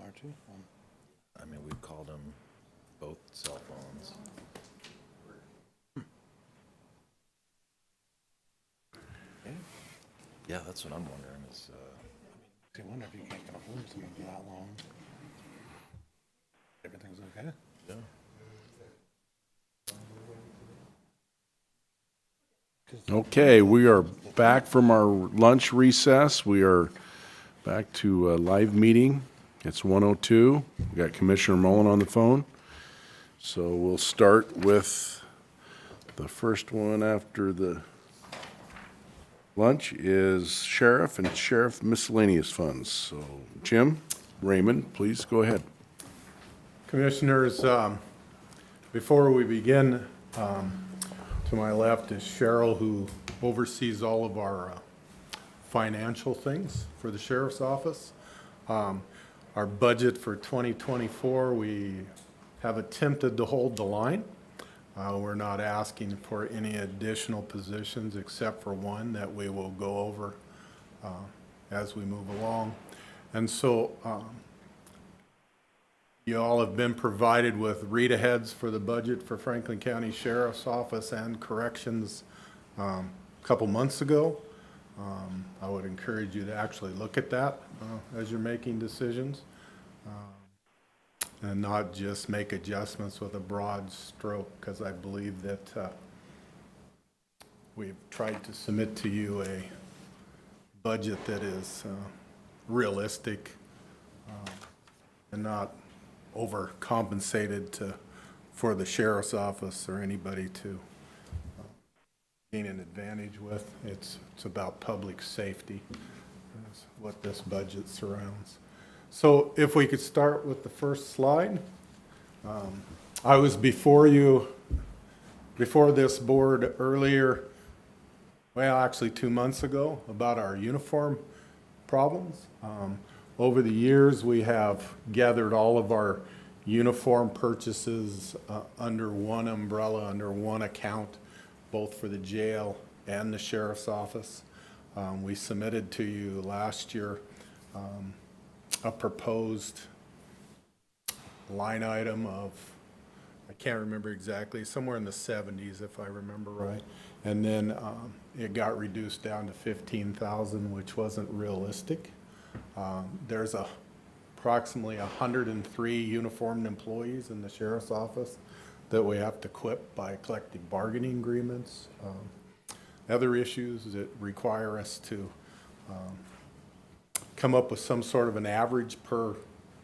are too. I mean, we've called them both cell phones. Yeah. Yeah, that's what I'm wondering is, I wonder if you can't get a hold of someone for that long. Everything's okay? yeah. Okay, we are back from our lunch recess. We are back to a live meeting. It's 1:02. We got Commissioner Mullen on the phone. So we'll start with the first one after the lunch is Sheriff and Sheriff Miscellaneous Funds. So Jim, Raymond, please go ahead. Commissioners, before we begin, to my left is Cheryl, who oversees all of our financial things for the Sheriff's Office. Our budget for 2024, we have attempted to hold the line. We're not asking for any additional positions except for one that we will go over as we move along. And so you all have been provided with read-aheads for the budget for Franklin County Sheriff's Office and Corrections a couple months ago. I would encourage you to actually look at that as you're making decisions and not just make adjustments with a broad stroke, because I believe that we've tried to submit to you a budget that is realistic and not overcompensated for the sheriff's office or anybody to gain an advantage with. It's about public safety. That's what this budget surrounds. So if we could start with the first slide. I was before this board earlier, well, actually 2 months ago, about our uniform problems. Over the years, we have gathered all of our uniform purchases under one umbrella, under one account, both for the jail and the sheriff's office. We submitted to you last year a proposed line item of, I can't remember exactly, somewhere in the 70s if I remember right. And then it got reduced down to 15,000, which wasn't realistic. There's approximately 103 uniformed employees in the sheriff's office that we have to equip by collective bargaining agreements. Other issues that require us to come up with some sort of an average per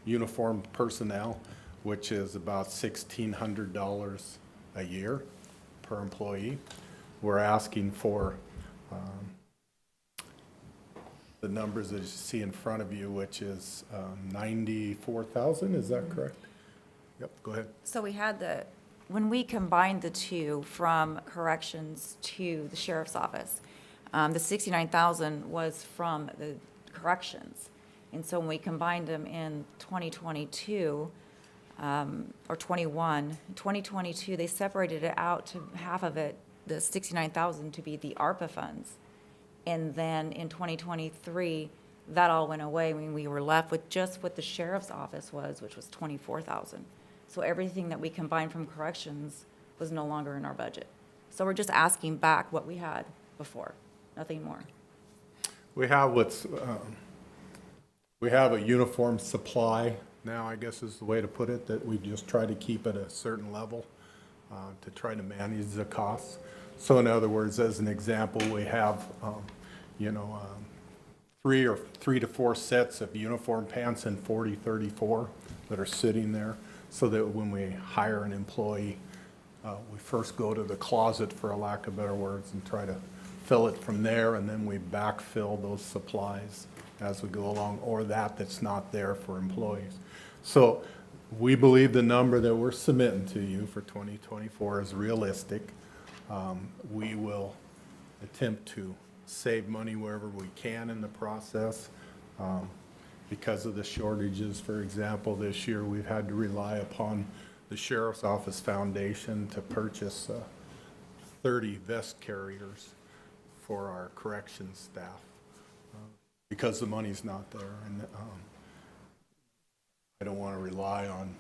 uniformed personnel, which is about $1,600 a year per employee. We're asking for the numbers that you see in front of you, which is 94,000, is that correct? Yep, go ahead. So we had when we combined the two from corrections to the sheriff's office, the 69,000 was from the corrections. And so when we combined them in 2022, or 2022, they separated it out to half of it, the 69,000 to be the ARPA funds. And then in 2023, that all went away. I mean, we were left with just what the sheriff's office was, which was 24,000. So everything that we combined from corrections was no longer in our budget. So we're just asking back what we had before, nothing more. We have we have a uniform supply now, I guess is the way to put it, that we just try to keep at a certain level to try to manage the costs. So in other words, as an example, we have, three to four sets of uniform pants and 34 that are sitting there, so that when we hire an employee, we first go to the closet, for a lack of better words, and try to fill it from there, and then we backfill those supplies as we go along, or that's not there for employees. So we believe the number that we're submitting to you for 2024 is realistic. We will attempt to save money wherever we can in the process. Because of the shortages, for example, this year we've had to rely upon the Sheriff's Office Foundation to purchase 30 vest carriers for our corrections staff because the money's not there. And I don't want to rely on,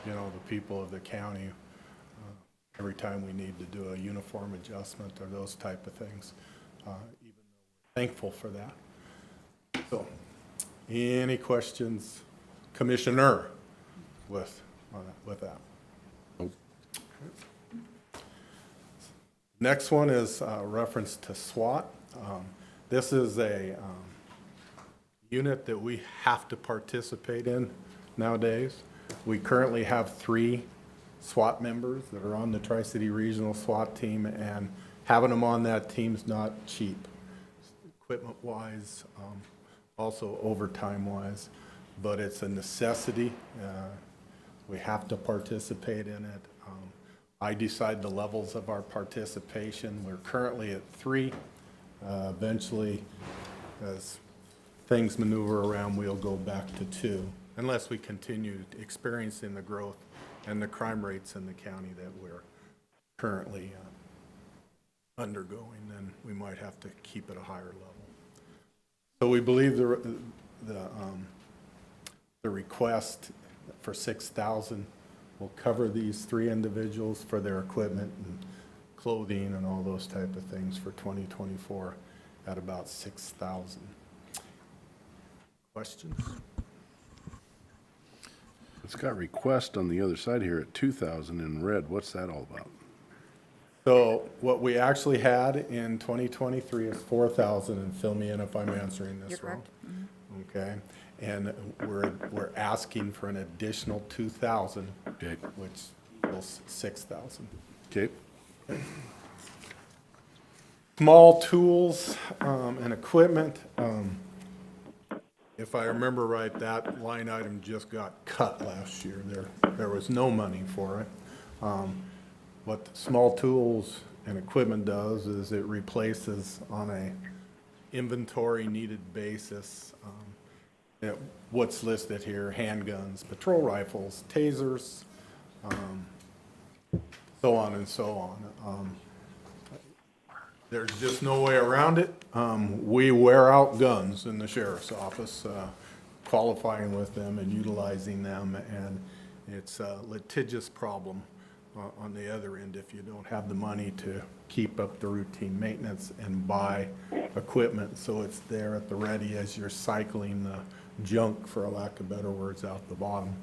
you know, the people of the county every time we need to do a uniform adjustment or those type of things, even though we're thankful for that. So, any questions, Commissioner, with that? Next one is reference to SWAT. This is a unit that we have to participate in nowadays. We currently have 3 SWAT members that are on the Tri-City Regional SWAT team, and having them on that team's not cheap, equipment-wise, also overtime-wise, but it's a necessity. We have to participate in it. I decide the levels of our participation. We're currently at 3. Eventually, as things maneuver around, we'll go back to 2, unless we continue experiencing the growth and the crime rates in the county that we're currently undergoing, then we might have to keep at a higher level. So we believe the request for $6,000 will cover these 3 individuals for their equipment and clothing and all those type of things for 2024 at about $6,000. Questions? It's got request on the other side here at 2,000 in red. What's that all about? So what we actually had in 2023 is 4,000, and fill me in if I'm answering this You're wrong. correct. Okay, and we're asking for an additional 2,000, Okay. which equals 6,000. Okay. Small tools and equipment. If I remember right, that line item just got cut last year. There was no money for it. What the small tools and equipment does is it replaces on a inventory needed basis what's listed here: handguns, patrol rifles, tasers, so on and so on. There's just no way around it. We wear out guns in the sheriff's office, qualifying with them and utilizing them, and it's a litigious problem on the other end if you don't have the money to keep up the routine maintenance and buy equipment so it's there at the ready as you're cycling the junk, for a lack of better words, out the bottom.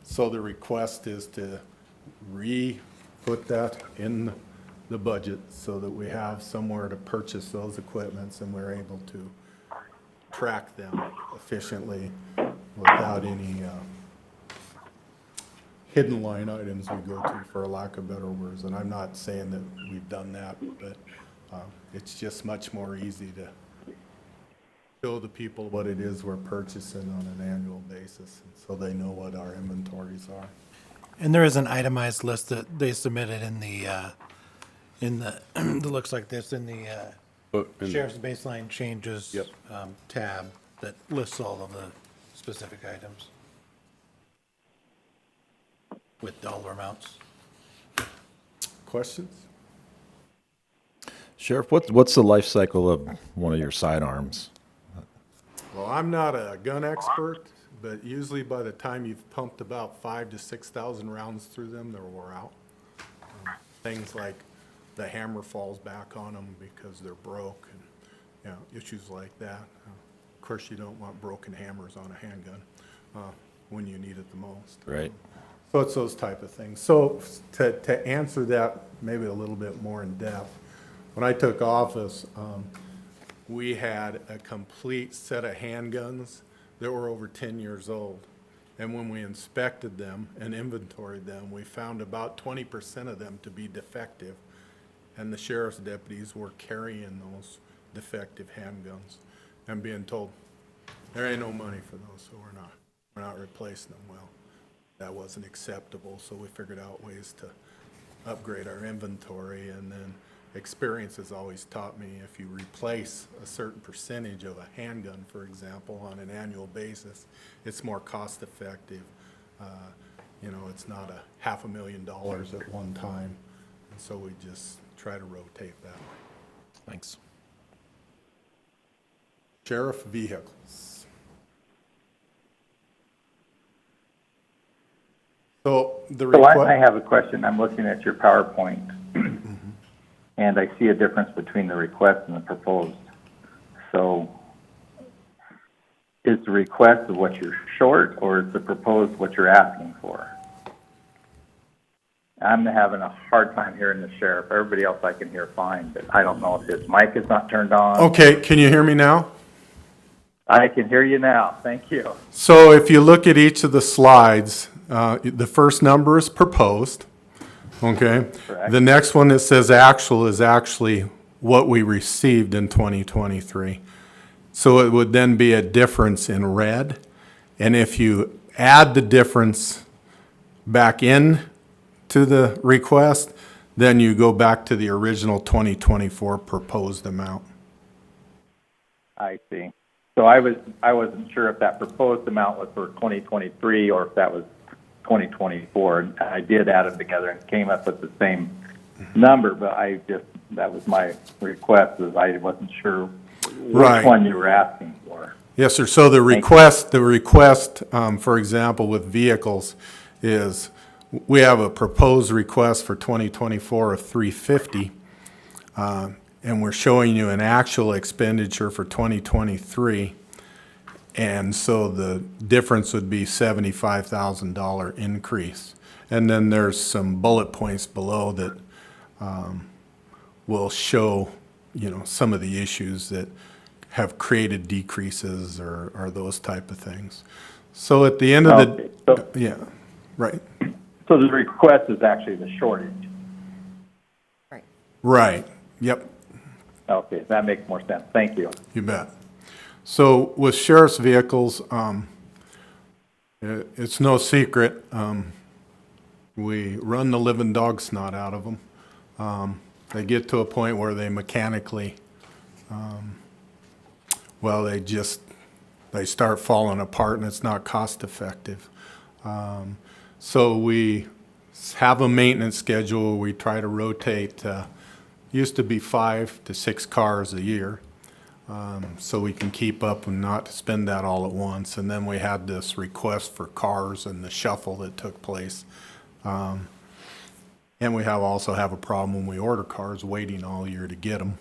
So the request is to put that in the budget so that we have somewhere to purchase those equipments and we're able to track them efficiently without any hidden line items we go to, for a lack of better words. And I'm not saying that we've done that, but it's just much more easy to show the people what it is we're purchasing on an annual basis, and so they know what our inventories are. And there is an itemized list that they submitted in the, that looks like this, in the sheriff's baseline changes Yep. tab that lists all of the specific items with dollar amounts. Questions? Sheriff, what's the life cycle of one of your sidearms? Well, I'm not a gun expert, but usually by the time you've pumped about 5,000 to 6,000 rounds through them, they're wore out. Things like the hammer falls back on them because they're broke, and, you know, issues like that. Of course, you don't want broken hammers on a handgun when you need it the most. Right. So it's those type of things. So to answer that maybe a little bit more in depth, when I took office, we had a complete set of handguns that were over 10 years old. And when we inspected them and inventoried them, we found about 20% of them to be defective. And the sheriff's deputies were carrying those defective handguns and being told, there ain't no money for those, so we're not replacing them. Well, that wasn't acceptable, so we figured out ways to upgrade our inventory. And then experience has always taught me, if you replace a certain percentage of a handgun, for example, on an annual basis, it's more cost effective. You know, it's not $500,000 at one time. And so we just try to rotate that way. Thanks. Sheriff vehicles. So the So I request, have a question. I'm looking at your PowerPoint, and I see a difference between the request and the proposed. So is the request of what you're short, or is the proposed what you're asking for? I'm having a hard time hearing the sheriff. Everybody else I can hear fine, but I don't know if his mic is not turned on. okay, can you hear me now? I can hear you now. Thank you. So if you look at each of the slides, the first number is proposed, okay? Correct. The next one that says actual is actually what we received in 2023. So it would then be a difference in red. And if you add the difference back in to the request, then you go back to the original 2024 proposed amount. I see. So I wasn't sure if that proposed amount was for 2023 or if that was 2024. And I did add them together and came up with the same number, but that was my request, is I wasn't sure Right. which one you were asking for. Yes, sir. So the request, for example, with vehicles is, we have a proposed request for 2024 of 350, and we're showing you an actual expenditure for 2023. And so the difference would be $75,000 increase. And then there's some bullet points below that will show, some of the issues that have created decreases or those type of things. So at the end of Okay, so- yeah, right, So the request is actually the shortage. right, yep. Okay, that makes more sense. Thank you. You bet. So with sheriff's vehicles, it's no secret, we run the living dog snot out of them. They get to a point where they mechanically, they start falling apart and it's not cost effective. So we have a maintenance schedule. We try to rotate, used to be 5 to 6 cars a year. So we can keep up and not spend that all at once. And then we had this request for cars and the shuffle that took place. And we also have a problem when we order cars, waiting all year to get them.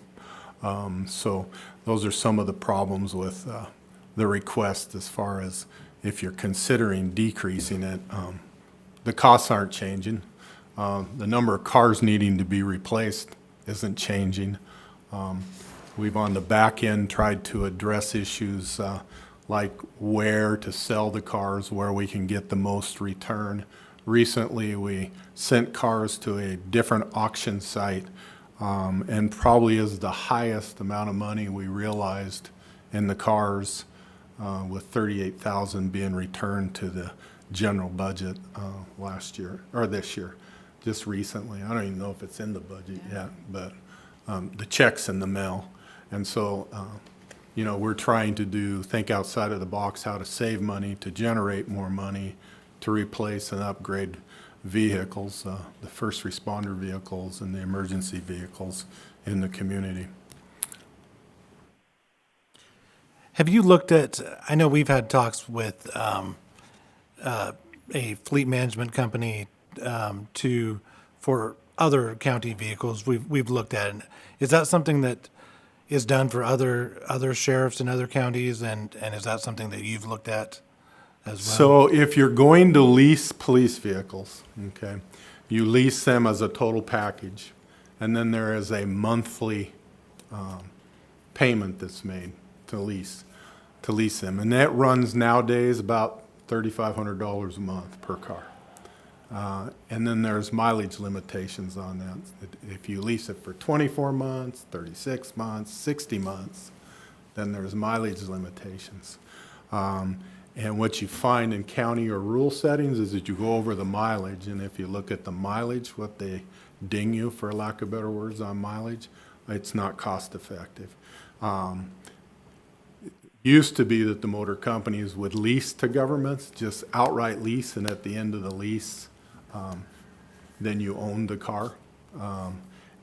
So those are some of the problems with the request, as far as if you're considering decreasing it. The costs aren't changing. The number of cars needing to be replaced isn't changing. We've on the back end tried to address issues like where to sell the cars, where we can get the most return. Recently, we sent cars to a different auction site, and probably is the highest amount of money we realized in the cars, with 38,000 being returned to the general budget last year, or this year, just recently. I don't even know if it's in the budget yet, but the check's in the mail. And so, we're trying to think outside of the box, how to save money, to generate more money, to replace and upgrade vehicles, the first responder vehicles and the emergency vehicles in the community. Have you looked at, I know we've had talks with a fleet management company for other county vehicles we've looked at. Is that something that is done for other sheriffs in other counties, and is that something that you've looked at as well? So if you're going to lease police vehicles, okay, you lease them as a total package, and then there is a monthly payment that's made to lease them, and that runs nowadays about $3,500 a month per car. And then there's mileage limitations on that. If you lease it for 24 months, 36 months, 60 months, then there's mileage limitations. And what you find in county or rural settings is that you go over the mileage, and if you look at the mileage, what they ding you, for lack of better words, on mileage, it's not cost effective. Used to be that the motor companies would lease to governments, just outright lease, and at the end of the lease, then you own the car.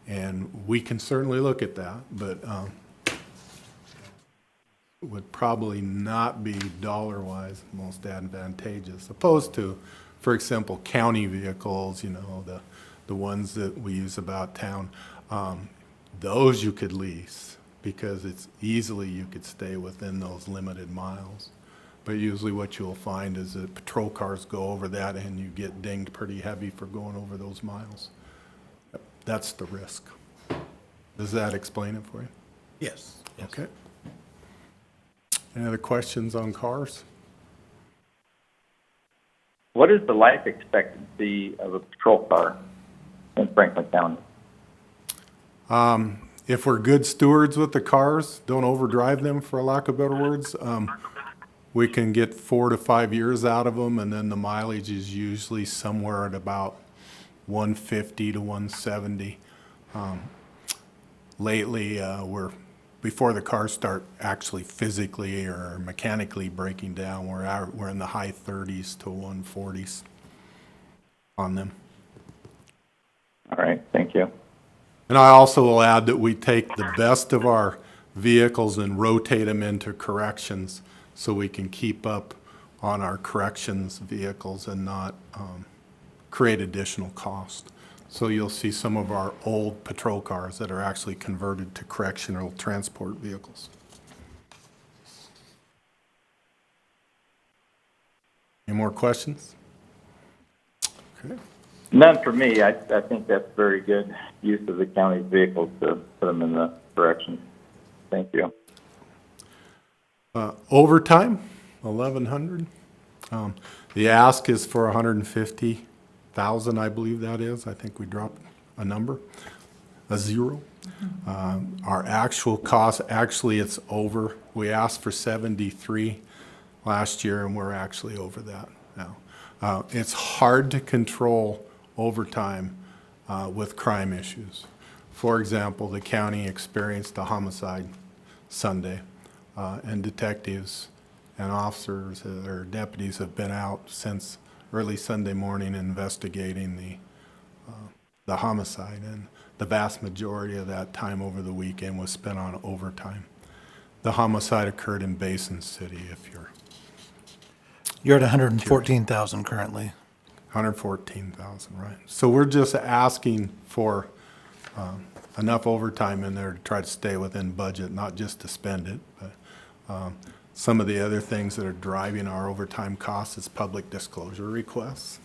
And we can certainly look at that, but would probably not be dollar-wise most advantageous, opposed to for example, county vehicles, the ones that we use about town, those you could lease because it's easily you could stay within those limited miles. But usually what you'll find is that patrol cars go over that and you get dinged pretty heavy for going over those miles. That's the risk. Does that explain it for you? Yes. Okay. Any other questions on cars? What is the life expectancy of a patrol car in Franklin County? If we're good stewards with the cars, don't overdrive them, for a lack of better words, we can get 4 to 5 years out of them, and then the mileage is usually somewhere at about 150 to 170. Lately, before the cars start actually physically or mechanically breaking down, we're in the high 30s to 140s on them. All right, thank you. And I also will add that we take the best of our vehicles and rotate them into corrections so we can keep up on our corrections vehicles and not create additional cost. So you'll see some of our old patrol cars that are actually converted to correctional transport vehicles. Any more questions? Okay. None for me. I think that's very good use of the county's vehicles to put them in the corrections. Thank you. Overtime, 1,100. The ask is for 150,000, I believe that is. I think we dropped a number, a zero. Our actual cost, actually it's over. We asked for 73 last year and we're actually over that now. It's hard to control overtime with crime issues. For example, the county experienced a homicide Sunday, and detectives and officers or deputies have been out since early Sunday morning investigating the homicide, and the vast majority of that time over the weekend was spent on overtime. The homicide occurred in Basin City, if You're at 114,000 currently. 114,000, right? So we're just asking for enough overtime in there to try to stay within budget, not just to spend it, but some of the other things that are driving our overtime costs is public disclosure requests.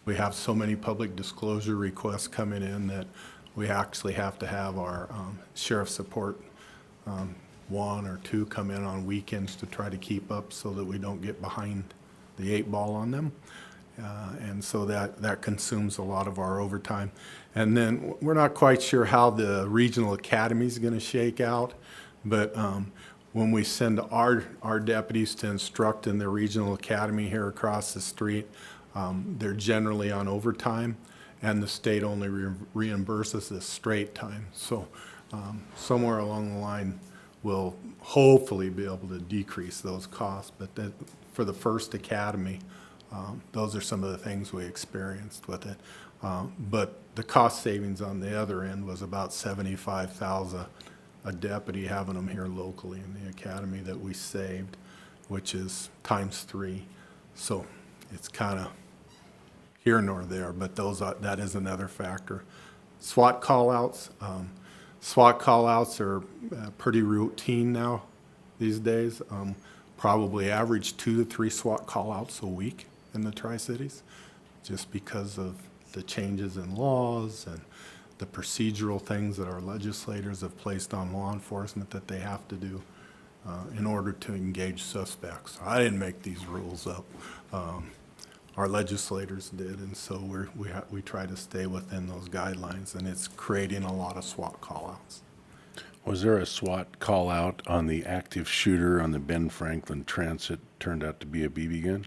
We have so many public disclosure requests coming in that we actually have to have our sheriff support 1 or 2 come in on weekends to try to keep up so that we don't get behind the 8 ball on them. And so that consumes a lot of our overtime. And then we're not quite sure how the regional academy is going to shake out, but when we send our deputies to instruct in the regional academy here across the street, they're generally on overtime, and the state only reimburses the straight time. So somewhere along the line, we'll hopefully be able to decrease those costs. But for the first academy, those are some of the things we experienced with it. But the cost savings on the other end was about 75,000 a deputy having them here locally in the academy that we saved, which is ×3. So it's kind of here nor there, but that is another factor. SWAT call-outs. SWAT call-outs are pretty routine now these days. Probably average 2 to 3 SWAT call-outs a week in the Tri-Cities, just because of the changes in laws and the procedural things that our legislators have placed on law enforcement that they have to do in order to engage suspects. I didn't make these rules up. Our legislators did, and so we try to stay within those guidelines, and it's creating a lot of SWAT call-outs. Was there a SWAT call out on the active shooter on the Ben Franklin Transit turned out to be a BB gun?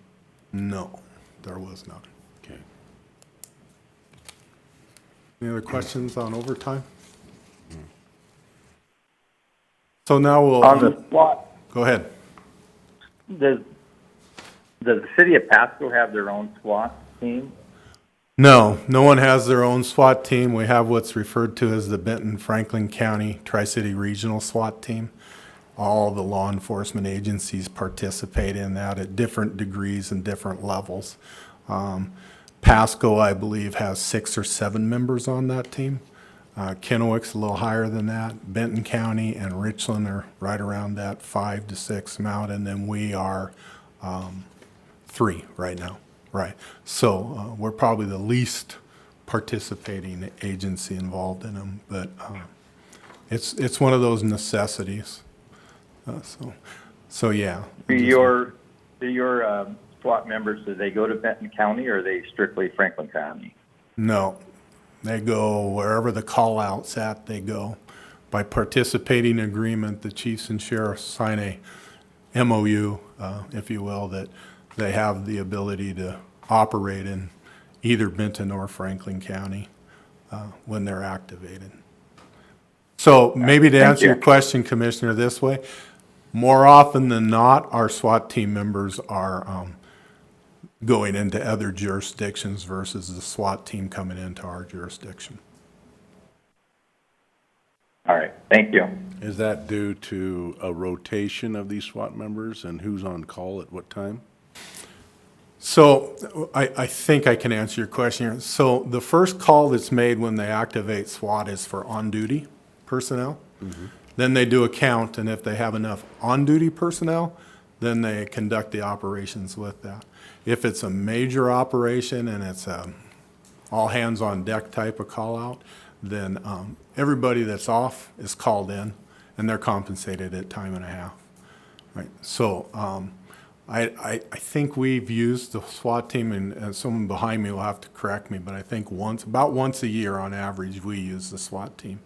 No, there was none. Okay. Any other questions on overtime? So now we'll. On the SWAT, Go ahead. does the city of Pasco have their own SWAT team? No, no one has their own SWAT team. We have what's referred to as the Benton Franklin County Tri-City Regional SWAT Team. All the law enforcement agencies participate in that at different degrees and different levels. Pasco, I believe, has 6 or 7 members on that team. Kennewick's a little higher than that. Benton County and Richland are right around that 5 to 6 amount, and then we are 3 right now. Right. So we're probably the least participating agency involved in them, but it's one of those necessities. So yeah. Do your SWAT members, do they go to Benton County or are they strictly Franklin County? No, they go wherever the call out's at, they go. By participating agreement, the chiefs and sheriffs sign a MOU, if you will, that they have the ability to operate in either Benton or Franklin County when they're activated. So maybe to Thank answer your you. question, Commissioner, this way, more often than not, our SWAT team members are going into other jurisdictions versus the SWAT team coming into our jurisdiction. All right, thank you. Is that due to a rotation of these SWAT members and who's on call at what time? So I think I can answer your question here. So the first call that's made when they activate SWAT is for on-duty personnel. Then they do a count, and if they have enough on-duty personnel, then they conduct the operations with that. If it's a major operation and it's a all-hands-on-deck type of call-out, then everybody that's off is called in, and they're compensated at time and a half. Right. So I think we've used the SWAT team, and someone behind me will have to correct me, but I think about once a year on average, we use the SWAT team.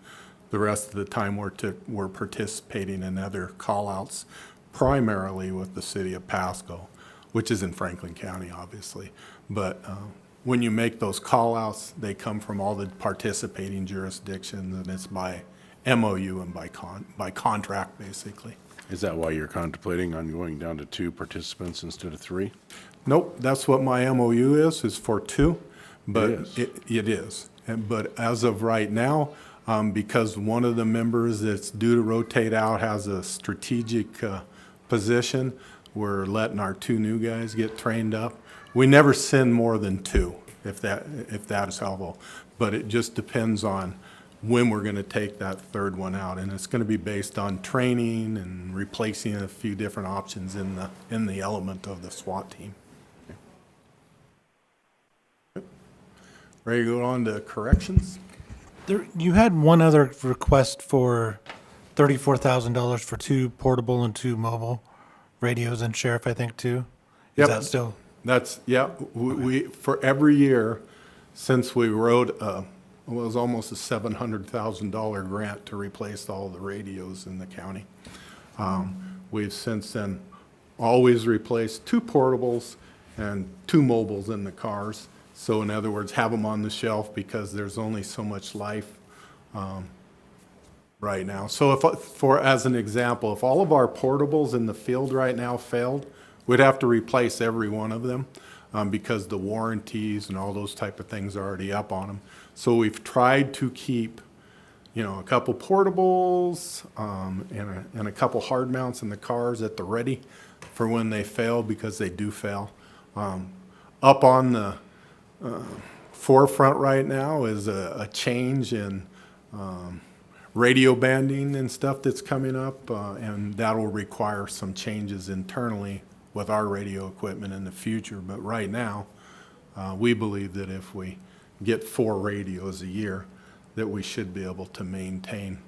The rest of the time, we're participating in other call-outs, primarily with the city of Pasco, which is in Franklin County, obviously. But when you make those call-outs, they come from all the participating jurisdictions, and it's by MOU and by contract, basically. Is that why you're contemplating on going down to 2 participants instead of 3? Nope, that's what my MOU is for 2, but is. it is. But as of right now, because one of the members that's due to rotate out has a strategic position, we're letting our 2 new guys get trained up. We never send more than 2, if that is helpful. But it just depends on when we're going to take that third one out, and it's going to be based on training and replacing a few different options in the element of the SWAT team. Ready to go on to corrections? You had one other request for $34,000 for 2 portable and 2 mobile radios, and sheriff, I think, too? Is Yep. that still? That's, yeah, we, for every year, since we wrote, it was almost a $700,000 grant to replace all the radios in the county. We've since then always replaced 2 portables and 2 mobiles in the cars. So in other words, have them on the shelf because there's only so much life right now. So as an example, if all of our portables in the field right now failed, we'd have to replace every one of them because the warranties and all those type of things are already up on them. So we've tried to keep, a couple portables and a couple hard mounts in the cars at the ready for when they fail, because they do fail. Up on the forefront right now is a change in radio banding and stuff that's coming up, and that will require some changes internally with our radio equipment in the future. But right now, we believe that if we get 4 radios a year, that we should be able to maintain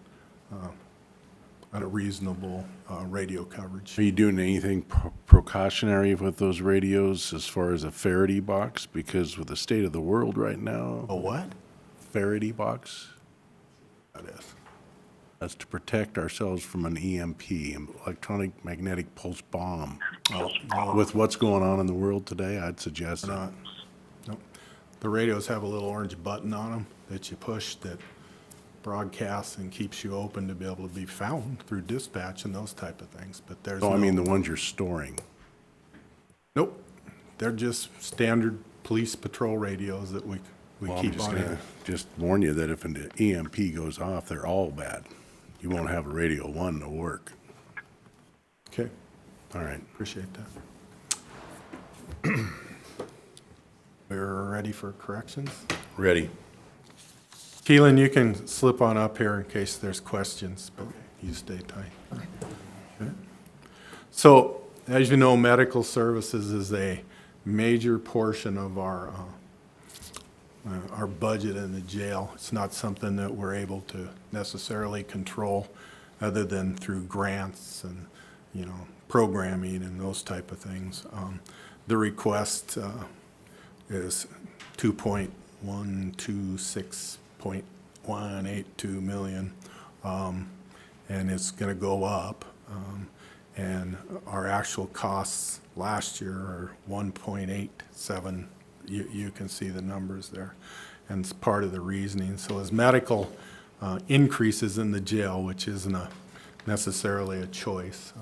a reasonable radio coverage. Are you doing anything precautionary with those radios as far as a Faraday box? Because with the state of the world right now, A what? Faraday box, That is. that's to protect ourselves from an EMP, an electronic magnetic pulse bomb. With what's going on in the world today, I'd suggest They're that. not. Nope. The radios have a little orange button on them that you push that broadcasts and keeps you open to be able to be found through dispatch and those type of things. But there's So I mean, no- the ones you're storing. Nope. They're just standard police patrol radios that we Well, I'm keep just on gonna here. just warn you that if an EMP goes off, they're all bad. You won't have a radio 1 to work. Okay, All right. appreciate that. ready for corrections? Ready. Keelan, you can slip on up here in case there's questions, but you stay tight. Okay. So, as you know, medical services is a major portion of our budget in the jail. It's not something that we're able to necessarily control other than through grants and, you know, programming and those type of things. The request is 2.126.182 million, and it's going to go up. And our actual costs last year are 1.87. You can see the numbers there, and it's part of the reasoning. So as medical increases in the jail, which isn't necessarily a choice,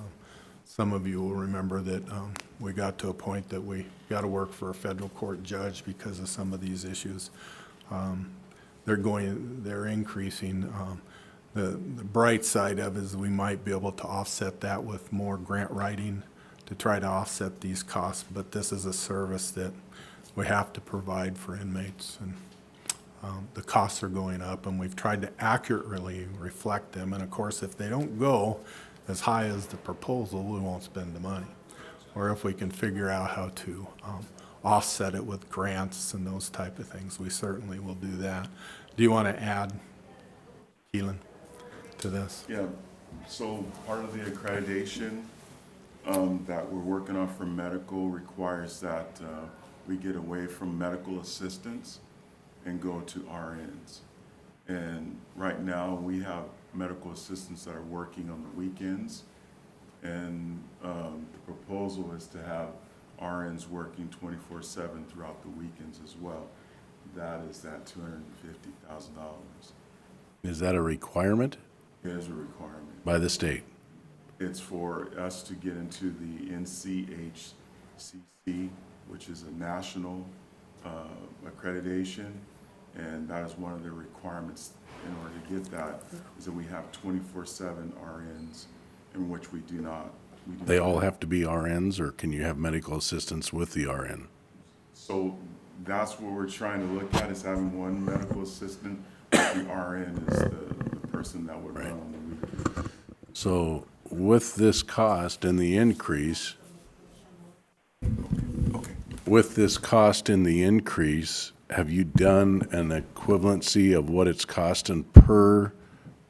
some of you will remember that we got to a point that we got to work for a federal court judge because of some of these issues. They're increasing. The bright side of it is we might be able to offset that with more grant writing to try to offset these costs, but this is a service that we have to provide for inmates, and the costs are going up, and we've tried to accurately reflect them, and of course, if they don't go as high as the proposal, we won't spend the money. Or if we can figure out how to offset it with grants and those type of things, we certainly will do that. Do you want to add, Keelan, to this? Yeah, so part of the accreditation that we're working on for medical requires that we get away from medical assistants and go to RNs. And right now, we have medical assistants that are working on the weekends. And the proposal is to have RNs working 24/7 throughout the weekends as well. That is that $250,000. Is that a requirement It is a requirement. by the state? It's for us to get into the NCHCC, which is a national accreditation, and that is one of the requirements in order to get that, is that we have 24/7 RNs, in which we do not. They all have to be RNs, or can you have medical assistants with the RN? So that's what we're trying to look at, is having one medical assistant, but the RN is the person that would run on the weekend. So with this cost and the increase, Okay. with this cost and the increase, have you done an equivalency of what it's costing per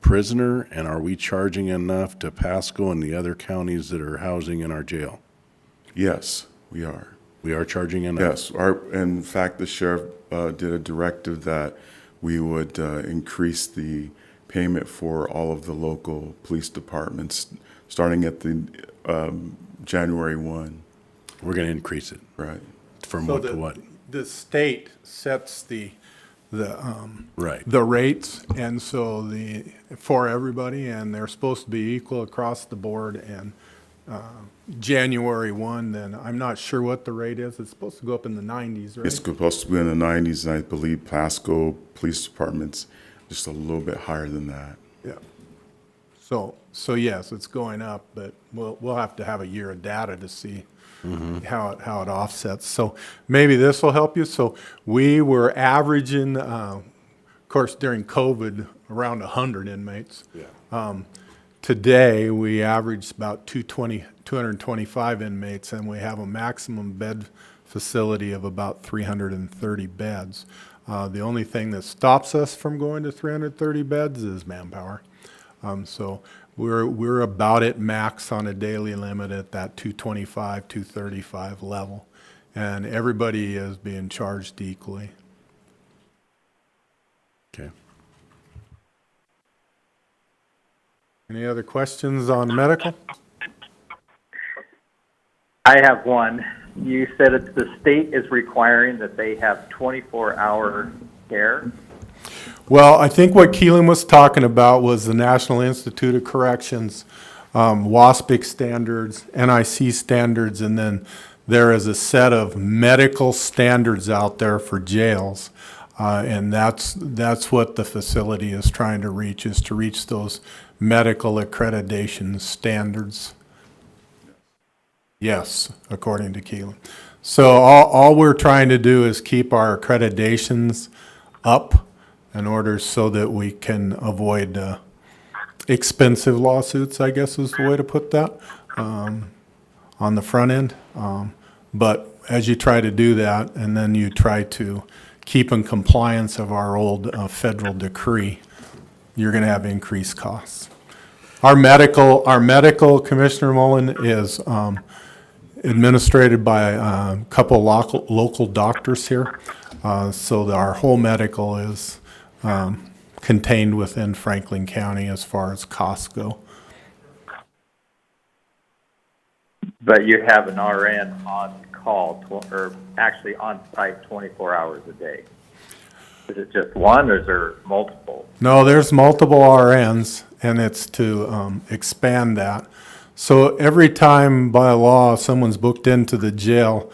prisoner? And are we charging enough to Pasco and the other counties that are housing in our jail? Yes, we are. We are charging enough? Yes, in fact, the sheriff did a directive that we would increase the payment for all of the local police departments, starting at the January 1, We're going to increase it. right? From So what to what? The state sets the Right. the rates, and so for everybody, and they're supposed to be equal across the board, and January 1, then I'm not sure what the rate is. It's supposed to go up in the 90s, right? It's supposed to be in the 90s, and I believe Pasco Police Department's just a little bit higher than that. Yeah. So yes, it's going up, but we'll have to have a year of data to see how it offsets. So maybe this will help you. So we were averaging, of course, during COVID, around 100 inmates. Yeah. Today, we average about 225 inmates, and we have a maximum bed facility of about 330 beds. The only thing that stops us from going to 330 beds is manpower. So we're about at max on a daily limit at that 225, 235 level, and everybody is being charged equally. Okay. Any other questions on medical? I have one. You said that the state is requiring that they have 24-hour care. Well, I think what Keelan was talking about was the National Institute of Corrections, WASPIC standards, NIC standards, and then there is a set of medical standards out there for jails. And that's what the facility is trying to reach, is to reach those medical accreditation standards. Yes, according to Keelan. So all we're trying to do is keep our accreditations up in order so that we can avoid expensive lawsuits, I guess is the way to put that, on the front end. But as you try to do that, and then you try to keep in compliance of our old federal decree, you're going to have increased costs. Our medical, Commissioner Mullen, is administrated by a couple local doctors here. So that our whole medical is contained within Franklin County as far as costs go. But you have an RN on call, or actually on site 24 hours a day. Is it just one, or is there multiple? No, there's multiple RNs, and it's to expand that. So every time by law someone's booked into the jail,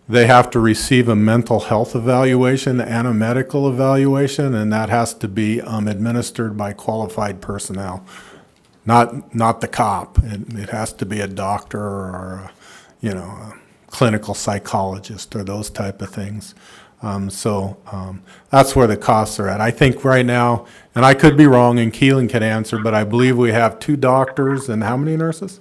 they have to receive a mental health evaluation and a medical evaluation, and that has to be administered by qualified personnel, not the cop. It has to be a doctor or a clinical psychologist or those type of things. So that's where the costs are at. I think right now, and I could be wrong, and Keelan can answer, but I believe we have 2 doctors and how many nurses?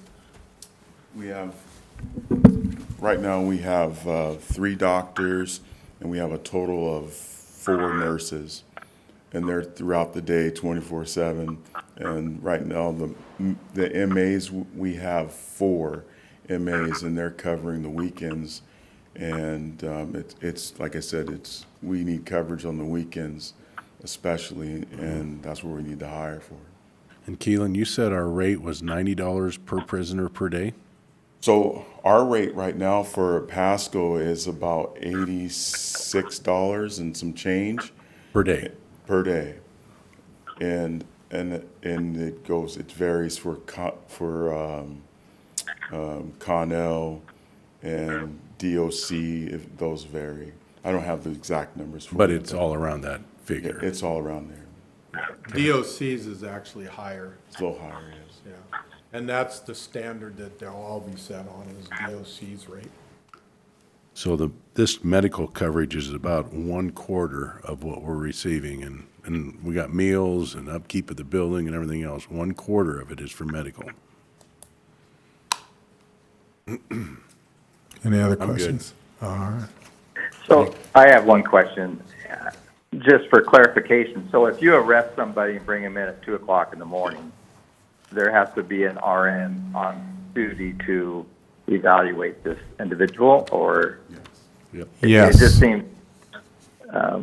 Right now, we have 3 doctors, and we have a total of 4 nurses. And they're throughout the day, 24/7. And right now, the MAs, we have 4 MAs, and they're covering the weekends. And it's like I said, we need coverage on the weekends especially, and that's where we need to hire for. And Keelan, you said our rate was $90 per prisoner per day? So our rate right now for Pasco is about $86 and some change Per day. per day. And it varies for Connell and DOC, if those vary. I don't have the exact numbers for you. But it's all around that figure. It's all around there. DOC's is actually higher. It's a little higher, yes. Yeah, and that's the standard that they'll all be set on is DOC's rate. So this medical coverage is about 1/4 of what we're receiving, and we got meals and upkeep of the building and everything else. 1/4 of it is for medical. Any other good. questions? All right. So I have one question, just for clarification. So if you arrest somebody and bring them in at 2:00 in the morning, there has to be an RN on duty to evaluate this individual, or? Yep. Yes. It just seems, I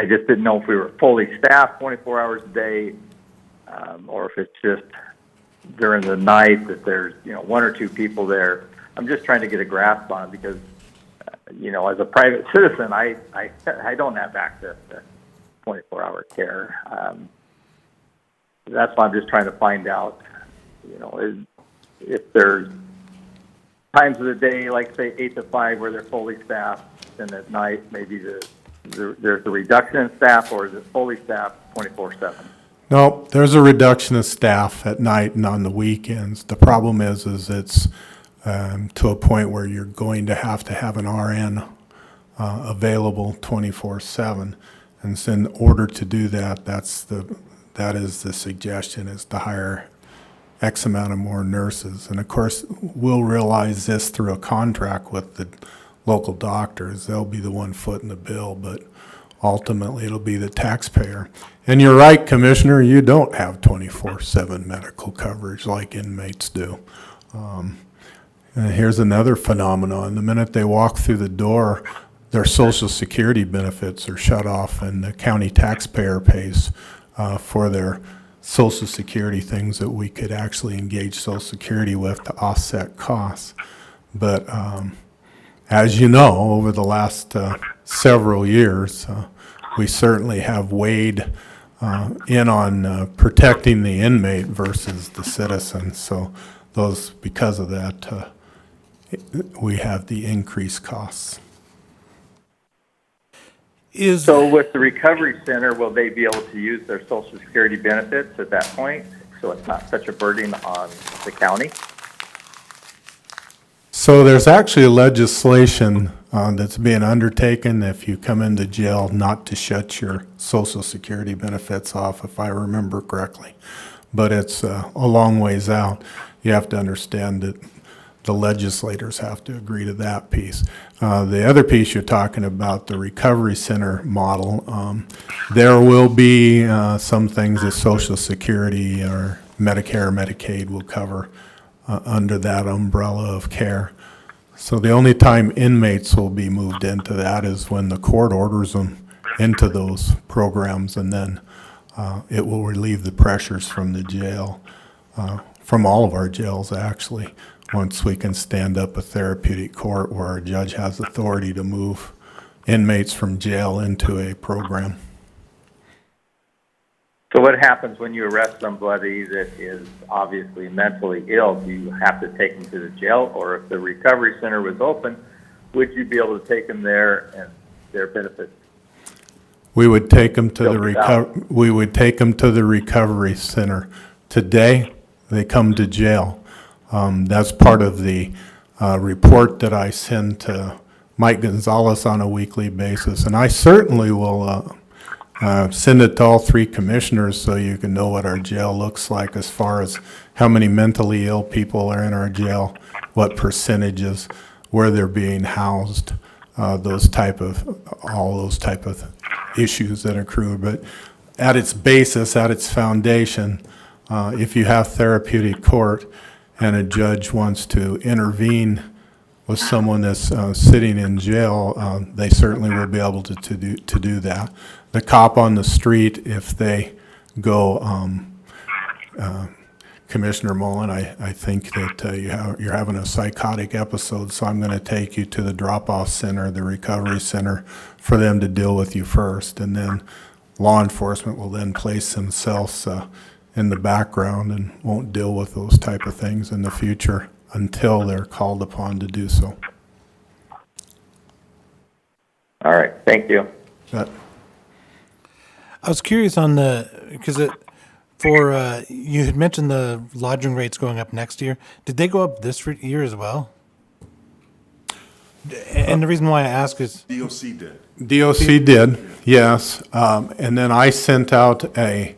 just didn't know if we were fully staffed 24 hours a day, or if it's just during the night that there's, 1 or 2 people there. I'm just trying to get a grasp on it because, as a private citizen, I don't have access to 24-hour care. That's why I'm just trying to find out, if there's times of the day, like say 8 to 5, where they're fully staffed, and at night maybe there's a reduction in staff, or is it fully staffed 24/7? No, there's a reduction of staff at night and on the weekends. The problem is it's to a point where you're going to have an RN available 24/7. And so in order to do that, that is the suggestion, is to hire X amount of more nurses. And of course, we'll realize this through a contract with the local doctors. They'll be the one footing the bill, but ultimately it'll be the taxpayer. And you're right, Commissioner, you don't have 24/7 medical coverage like inmates do. And here's another phenomenon. The minute they walk through the door, their Social Security benefits are shut off, and the county taxpayer pays for their Social Security things that we could actually engage Social Security with to offset costs. But as you know, over the last several years, we certainly have weighed in on protecting the inmate versus the citizen. So because of that, we have the increased costs. So with the recovery center, will they be able to use their Social Security benefits at that point, so it's not such a burden on the county? So there's actually legislation that's being undertaken if you come into jail not to shut your Social Security benefits off, if I remember correctly. But it's a long ways out. You have to understand that the legislators have to agree to that piece. The other piece you're talking about, the recovery center model, there will be some things that Social Security or Medicare or Medicaid will cover under that umbrella of care. So the only time inmates will be moved into that is when the court orders them into those programs, and then it will relieve the pressures from the jail, from all of our jails actually, once we can stand up a therapeutic court where a judge has authority to move inmates from jail into a program. So what happens when you arrest somebody that is obviously mentally ill? Do you have to take them to the jail? Or if the recovery center was open, would you be able to take them there and their benefits? We would take them to the Filtered out. we would take them to the recovery center. Today, they come to jail. That's part of the report that I send to Mike Gonzalez on a weekly basis. And I certainly will send it to all three commissioners so you can know what our jail looks like as far as how many mentally ill people are in our jail, what percentages, where they're being housed, all those type of issues that accrue. But at its basis, at its foundation, if you have therapeutic court and a judge wants to intervene with someone that's sitting in jail, they certainly will be able to do that. The cop on the street, if they go, Commissioner Mullen, I think that you're having a psychotic episode, so I'm going to take you to the drop-off center, the recovery center, for them to deal with you first. And then law enforcement will then place themselves in the background and won't deal with those type of things in the future until they're called upon to do so. All right, thank you. That, I was curious on because you had mentioned the lodging rates going up next year. Did they go up this year as well? And the reason why I ask is, DOC did. DOC did, yes. And then I sent out a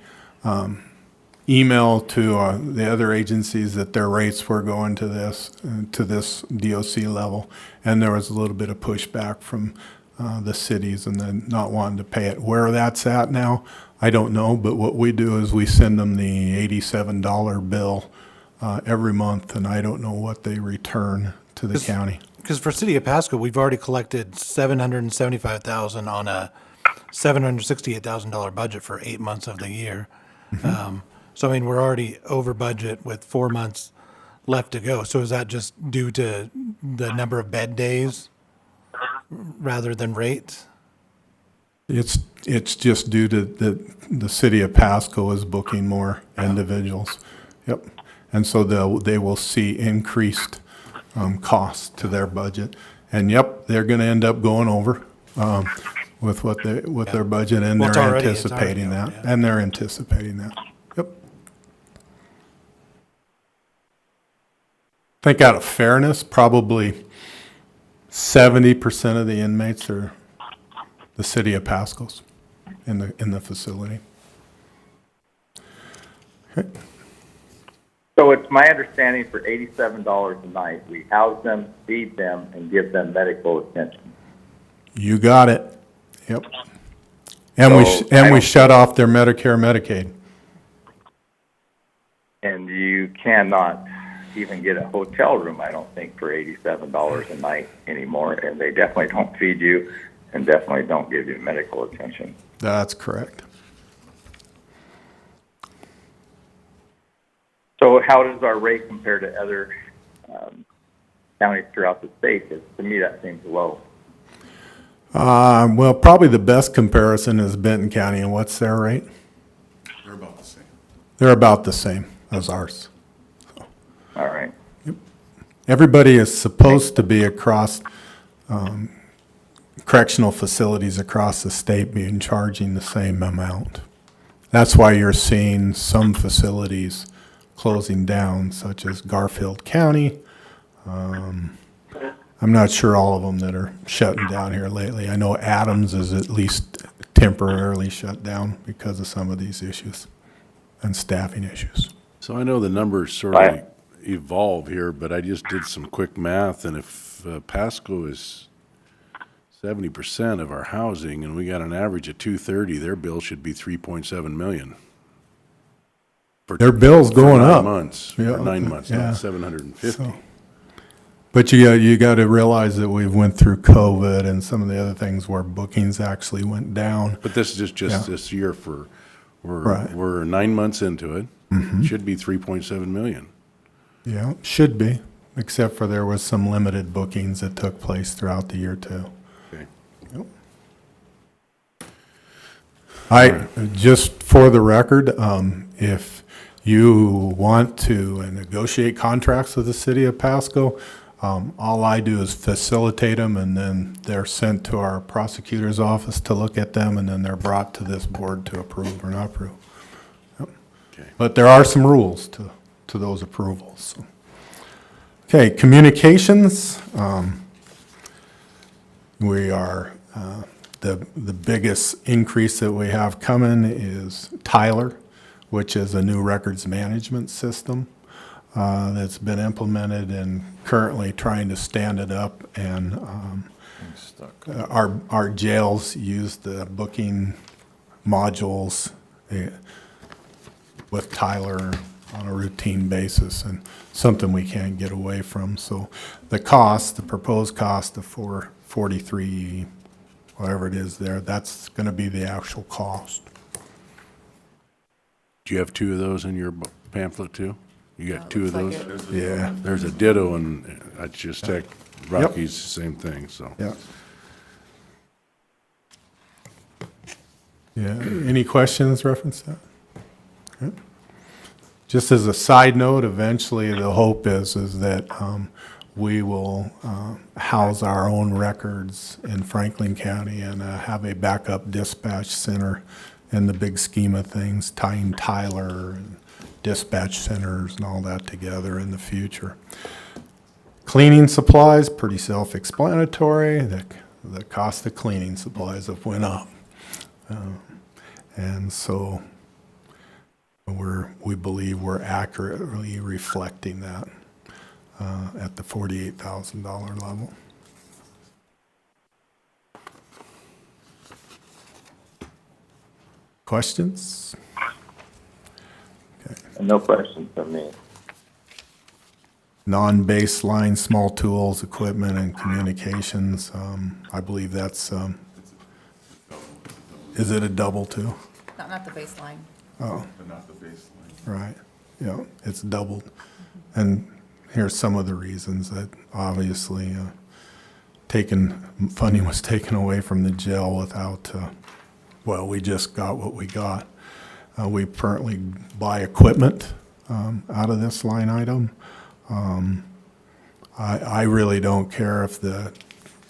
email to the other agencies that their rates were going to this DOC level. And there was a little bit of pushback from the cities and then not wanting to pay it. Where that's at now, I don't know. But what we do is we send them the $87 bill every month, and I don't know what they return to the county. because for City of Pasco, we've already collected $775,000 on a $768,000 budget for 8 months of the year. So I mean, we're already over budget with 4 months left to go. So is that just due to the number of bed days rather than rate? It's just due to the city of Pasco is booking more individuals. Yep. And so they will see increased costs to their budget. And yep, they're going to end up going over with their budget, and Well, they're it's already anticipating over, that. yeah. And they're anticipating that. Yep. I think out of fairness, probably 70% of the inmates are the city of Pasco's in the facility. Okay. So it's my understanding for $87 a night, we house them, feed them, and give them medical attention. You got it. Yep. And we So, I we don't- shut off their Medicare, Medicaid. And you cannot even get a hotel room, I don't think, for $87 a night anymore. And they definitely don't feed you and definitely don't give you medical attention. That's correct. So how does our rate compare to other counties throughout the state? 'Cause to me, that seems low. Well, probably the best comparison is Benton County, and what's their rate? They're about the same. They're about the same as ours. All right. Everybody is supposed to be across correctional facilities across the state being charging the same amount. That's why you're seeing some facilities closing down, such as Garfield County, I'm not sure all of them that are shutting down here lately. I know Adams is at least temporarily shut down because of some of these issues and staffing issues. So I know the numbers sort of evolve here, but I just did some quick math, and if Pasco is 70% of our housing, and we got an average of 230, their bill should be 3.7 million. Their bill's going For 9 up. months, Yeah, for 9 months, yeah. not 750. So- But you got to realize that we've went through COVID and some of the other things where bookings actually went down. But this is just Yeah. this year Right. Mm-hmm. we're 9 months into it. Should be 3.7 million. Yeah, should be, except for there was some limited bookings that took place throughout the year too. Okay. Just for the record, if you want to negotiate contracts with the city of Pasco, all I do is facilitate them, and then they're sent to our prosecutor's office to look at them, and then they're brought to this board to approve or not approve. Yep. Okay. But there are some rules to those approvals. so. Okay, communications. We are, the biggest increase that we have coming is Tyler, which is a new records management system that's been implemented and currently trying to stand it up. And our jails use the booking modules with Tyler on a routine basis, and something we can't get away from. So the proposed cost of $443, whatever it is there, that's going to be the actual cost. Do you have 2 of those in your pamphlet too? You got 2 of those? Yeah, There's a ditto, and I just checked, Rocky's the same thing, so. yeah. Yeah, any questions reference that? Okay. Just as a side note, eventually the hope is that we will house our own records in Franklin County and have a backup dispatch center in the big scheme of things, tying Tyler and dispatch centers and all that together in the future. Cleaning supplies, pretty self-explanatory. The cost of cleaning supplies have went up. And so we believe we're accurately reflecting that at the $48,000 level. Questions? No questions from me. Non-baseline, small tools, equipment, and communications, I believe that's, is it a double too? Not the baseline. But not the baseline. Right, yeah, it's doubled. And here's some of the reasons that obviously funding was taken away from the jail without, we just got what we got. We currently buy equipment out of this line item. I really don't care if the